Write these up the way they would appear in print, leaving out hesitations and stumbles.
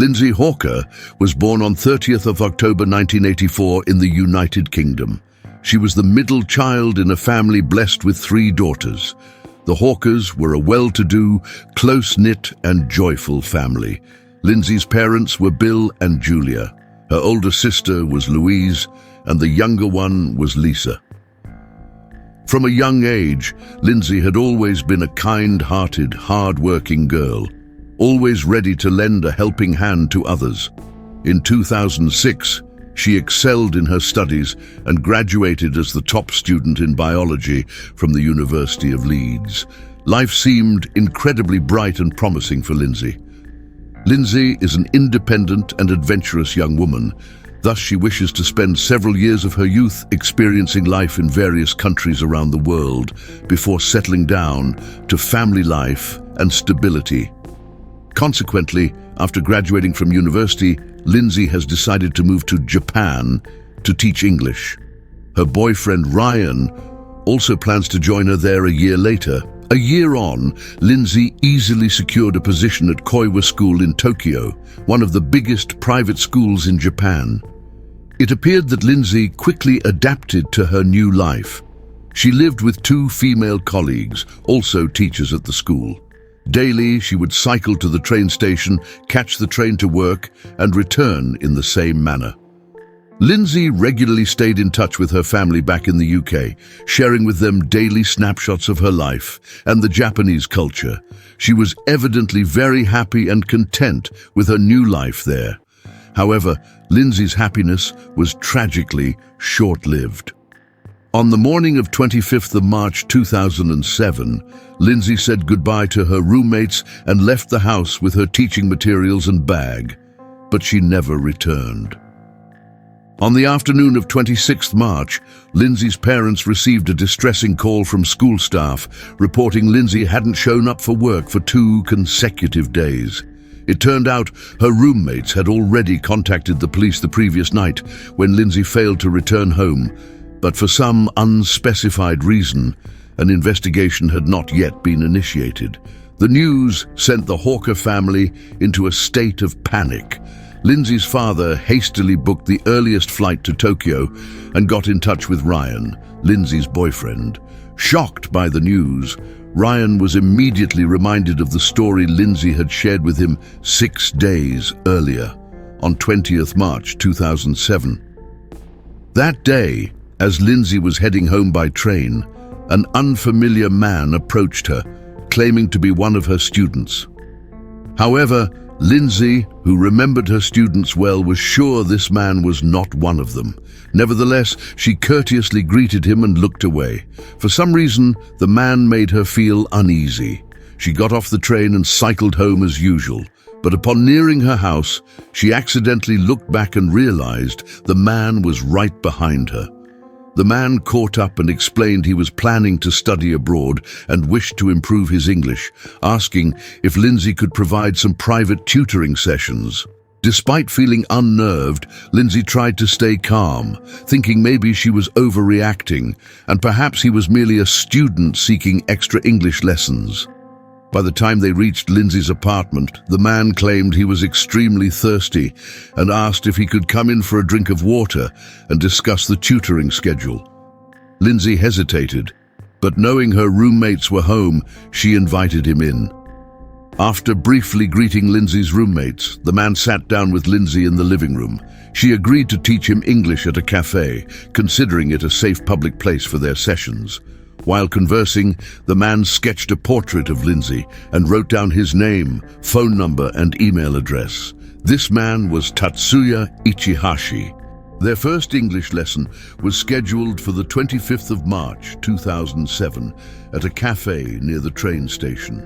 Lindsay Hawker was born on 30th of October 1984 in the United Kingdom. She was the middle child in a family blessed with 3 daughters. The Hawkers were a well-to-do, close-knit and joyful family. Lindsay's parents were Bill and Julia. Her older sister was Louise, and the younger one was Lisa. From a young age, Lindsay had always been a kind-hearted, hard-working girl, always ready to lend a helping hand to others. In 2006, she excelled in her studies and graduated as the top student in biology from the University of Leeds. Life seemed incredibly bright and promising for Lindsay. Lindsay is an independent and adventurous young woman. Thus, she wishes to spend several years of her youth experiencing life in various countries around the world before settling down to family life and stability. Consequently, after graduating from university, Lindsay has decided to move to Japan to teach English. Her boyfriend Ryan also plans to join her there a year later. A year on, Lindsay easily secured a position at Koiwa School in Tokyo, one of the biggest private schools in Japan. It appeared that Lindsay quickly adapted to her new life. She lived with 2 female colleagues, also teachers at the school. Daily, she would cycle to the train station, catch the train to work, and return in the same manner. Lindsay regularly stayed in touch with her family back in the UK, sharing with them daily snapshots of her life and the Japanese culture. She was evidently very happy and content with her new life there. However, Lindsay's happiness was tragically short-lived. On the morning of 25th of March 2007, Lindsay said goodbye to her roommates and left the house with her teaching materials and bag, but she never returned. On the afternoon of 26th March, Lindsay's parents received a distressing call from school staff reporting Lindsay hadn't shown up for work for 2 consecutive days. It turned out her roommates had already contacted the police the previous night when Lindsay failed to return home, but for some unspecified reason, an investigation had not yet been initiated. The news sent the Hawker family into a state of panic. Lindsay's father hastily booked the earliest flight to Tokyo and got in touch with Ryan, Lindsay's boyfriend. Shocked by the news, Ryan was immediately reminded of the story Lindsay had shared with him 6 days earlier, on 20th March 2007. That day, as Lindsay was heading home by train, an unfamiliar man approached her, claiming to be one of her students. However, Lindsay, who remembered her students well, was sure this man was not one of them. Nevertheless, she courteously greeted him and looked away. For some reason, the man made her feel uneasy. She got off the train and cycled home as usual. But upon nearing her house, she accidentally looked back and realized the man was right behind her. The man caught up and explained he was planning to study abroad and wished to improve his English, asking if Lindsay could provide some private tutoring sessions. Despite feeling unnerved, Lindsay tried to stay calm, thinking maybe she was overreacting and perhaps he was merely a student seeking extra English lessons. By the time they reached Lindsay's apartment, the man claimed he was extremely thirsty and asked if he could come in for a drink of water and discuss the tutoring schedule. Lindsay hesitated, but knowing her roommates were home, she invited him in. After briefly greeting Lindsay's roommates, the man sat down with Lindsay in the living room. She agreed to teach him English at a cafe, considering it a safe public place for their sessions. While conversing, the man sketched a portrait of Lindsay and wrote down his name, phone number, and email address. This man was Tatsuya Ichihashi. Their first English lesson was scheduled for the 25th of March 2007 at a cafe near the train station.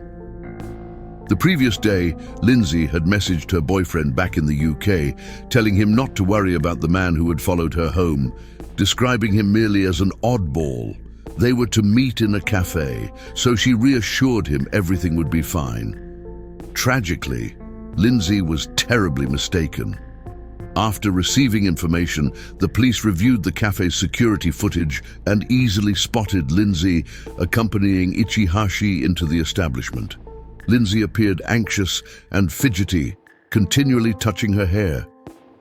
The previous day, Lindsay had messaged her boyfriend back in the UK, telling him not to worry about the man who had followed her home, describing him merely as an oddball. They were to meet in a cafe, so she reassured him everything would be fine. Tragically, Lindsay was terribly mistaken. After receiving information, the police reviewed the cafe's security footage and easily spotted Lindsay accompanying Ichihashi into the establishment. Lindsay appeared anxious and fidgety, continually touching her hair.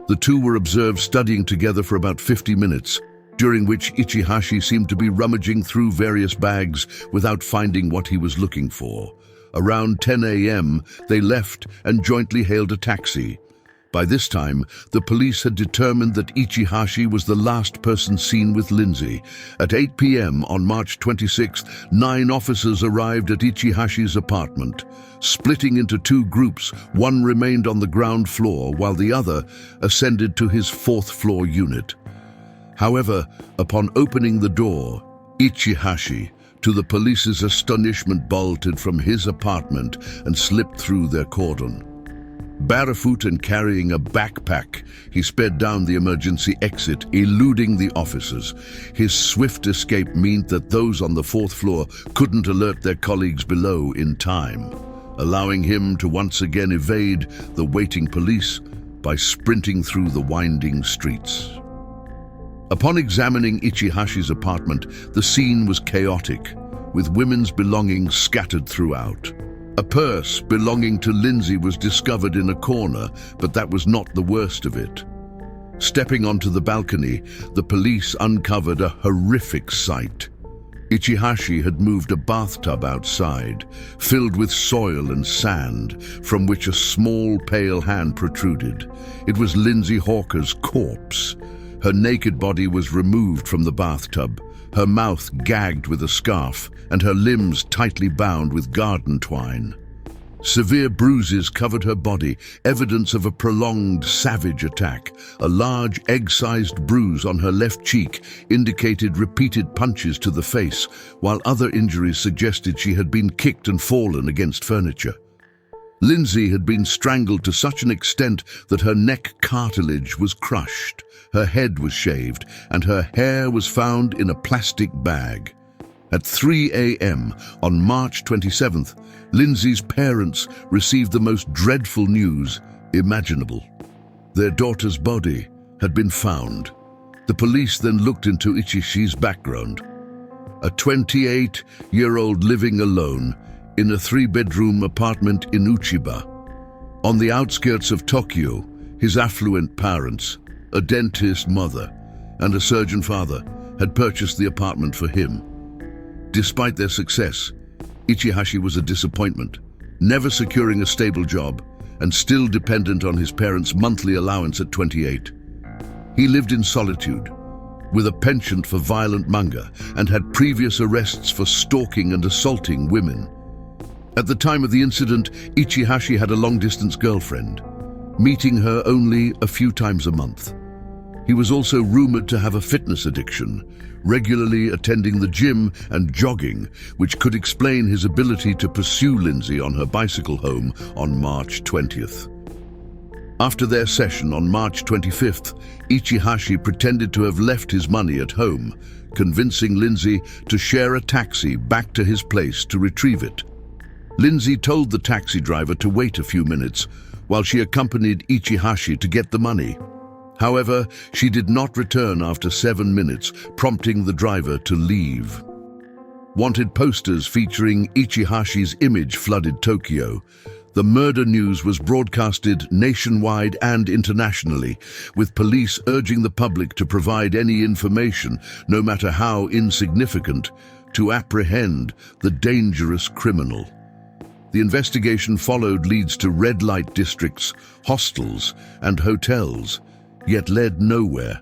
The two were observed studying together for about 50 minutes, during which Ichihashi seemed to be rummaging through various bags without finding what he was looking for. Around 10 a.m., they left and jointly hailed a taxi. By this time, the police had determined that Ichihashi was the last person seen with Lindsay. At 8 p.m. on March 26th, 9 officers arrived at Ichihashi's apartment. Splitting into 2 groups, one remained on the ground floor while the other ascended to his 4th floor unit. However, upon opening the door, Ichihashi, to the police's astonishment, bolted from his apartment and slipped through their cordon. Barefoot and carrying a backpack, he sped down the emergency exit, eluding the officers. His swift escape meant that those on the 4th floor couldn't alert their colleagues below in time, allowing him to once again evade the waiting police by sprinting through the winding streets. Upon examining Ichihashi's apartment, the scene was chaotic, with women's belongings scattered throughout. A purse belonging to Lindsay was discovered in a corner, but that was not the worst of it. Stepping onto the balcony, the police uncovered a horrific sight. Ichihashi had moved a bathtub outside, filled with soil and sand, from which a small pale hand protruded. It was Lindsay Hawker's corpse. Her naked body was removed from the bathtub, her mouth gagged with a scarf, and her limbs tightly bound with garden twine. Severe bruises covered her body, evidence of a prolonged, savage attack. A large, egg-sized bruise on her left cheek indicated repeated punches to the face, while other injuries suggested she had been kicked and fallen against furniture. Lindsay had been strangled to such an extent that her neck cartilage was crushed, her head was shaved, and her hair was found in a plastic bag. At 3 a.m. on March 27th, Lindsay's parents received the most dreadful news imaginable. Their daughter's body had been found. The police then looked into Ichihashi's background. A 28-year-old living alone in a 3-bedroom apartment in Uchiba. On the outskirts of Tokyo, his affluent parents, a dentist mother, and a surgeon father had purchased the apartment for him. Despite their success, Ichihashi was a disappointment, never securing a stable job and still dependent on his parents' monthly allowance at 28. He lived in solitude, with a penchant for violent manga, and had previous arrests for stalking and assaulting women. At the time of the incident, Ichihashi had a long-distance girlfriend, meeting her only a few times a month. He was also rumored to have a fitness addiction, regularly attending the gym and jogging, which could explain his ability to pursue Lindsay on her bicycle home on March 20th. After their session on March 25th, Ichihashi pretended to have left his money at home, convincing Lindsay to share a taxi back to his place to retrieve it. Lindsay told the taxi driver to wait a few minutes while she accompanied Ichihashi to get the money. However, she did not return after 7 minutes, prompting the driver to leave. Wanted posters featuring Ichihashi's image flooded Tokyo. The murder news was broadcasted nationwide and internationally, with police urging the public to provide any information, no matter how insignificant, to apprehend the dangerous criminal. The investigation followed leads to red light districts, hostels, and hotels, yet led nowhere.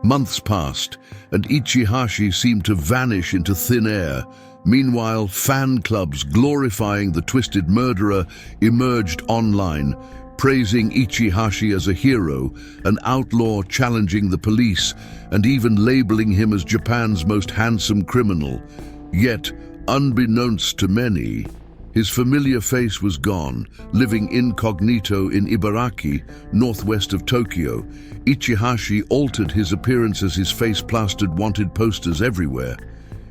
Months passed, and Ichihashi seemed to vanish into thin air. Meanwhile, fan clubs glorifying the twisted murderer emerged online, praising Ichihashi as a hero, an outlaw challenging the police, and even labeling him as Japan's most handsome criminal. Yet, unbeknownst to many, his familiar face was gone. Living incognito in Ibaraki, northwest of Tokyo, Ichihashi altered his appearance as his face plastered wanted posters everywhere.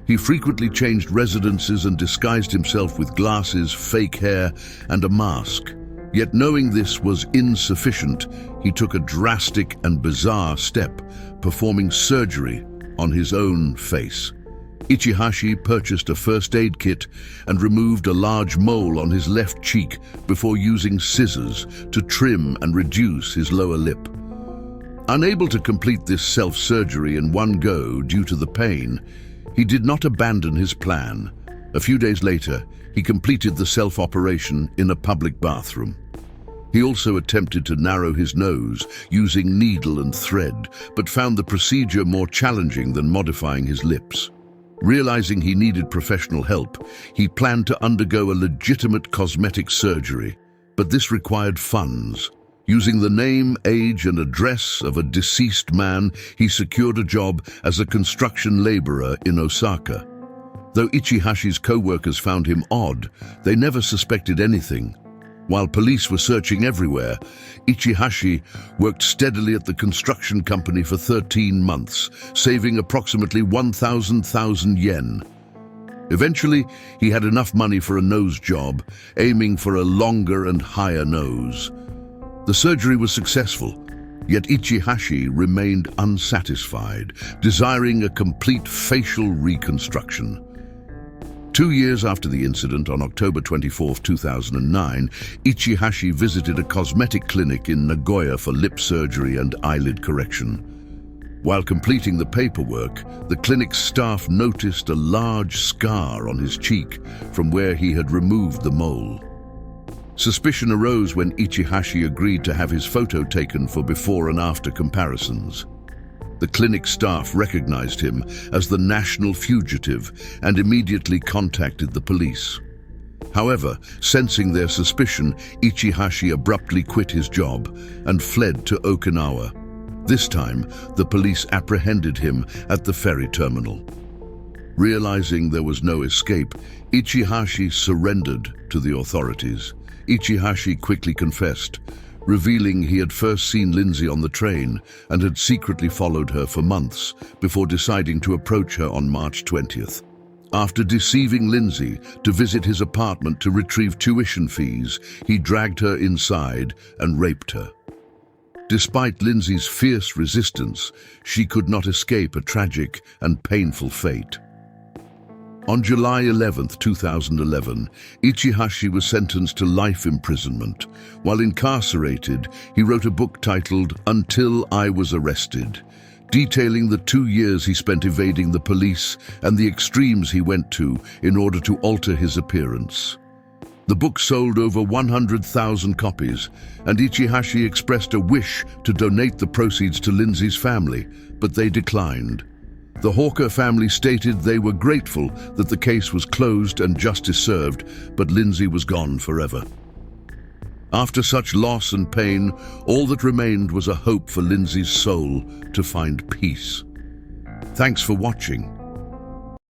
He frequently changed residences and disguised himself with glasses, fake hair, and a mask. Yet knowing this was insufficient, he took a drastic and bizarre step, performing surgery on his own face. Ichihashi purchased a first aid kit and removed a large mole on his left cheek before using scissors to trim and reduce his lower lip. Unable to complete this self-surgery in one go due to the pain, he did not abandon his plan. A few days later, he completed the self-operation in a public bathroom. He also attempted to narrow his nose using needle and thread, but found the procedure more challenging than modifying his lips. Realizing he needed professional help, he planned to undergo a legitimate cosmetic surgery, but this required funds. Using the name, age, and address of a deceased man, he secured a job as a construction laborer in Osaka. Though Ichihashi's co-workers found him odd, they never suspected anything. While police were searching everywhere, Ichihashi worked steadily at the construction company for 13 months, saving approximately 1,000 yen. Eventually, he had enough money for a nose job, aiming for a longer and higher nose. The surgery was successful, yet Ichihashi remained unsatisfied, desiring a complete facial reconstruction. 2 years after the incident, on October 24, 2009, Ichihashi visited a cosmetic clinic in Nagoya for lip surgery and eyelid correction. While completing the paperwork, the clinic's staff noticed a large scar on his cheek from where he had removed the mole. Suspicion arose when Ichihashi agreed to have his photo taken for before and after comparisons. The clinic staff recognized him as the national fugitive and immediately contacted the police. However, sensing their suspicion, Ichihashi abruptly quit his job and fled to Okinawa. This time, the police apprehended him at the ferry terminal. Realizing there was no escape, Ichihashi surrendered to the authorities. Ichihashi quickly confessed, revealing he had first seen Lindsay on the train and had secretly followed her for months before deciding to approach her on March 20th. After deceiving Lindsay to visit his apartment to retrieve tuition fees, he dragged her inside and raped her. Despite Lindsay's fierce resistance, she could not escape a tragic and painful fate. On July 11, 2011, Ichihashi was sentenced to life imprisonment. While incarcerated, he wrote a book titled Until I Was Arrested, detailing the 2 years he spent evading the police and the extremes he went to in order to alter his appearance. The book sold over 100,000 copies, and Ichihashi expressed a wish to donate the proceeds to Lindsay's family, but they declined. The Hawker family stated they were grateful that the case was closed and justice served, but Lindsay was gone forever. After such loss and pain, all that remained was a hope for Lindsay's soul to find peace. Thanks for watching.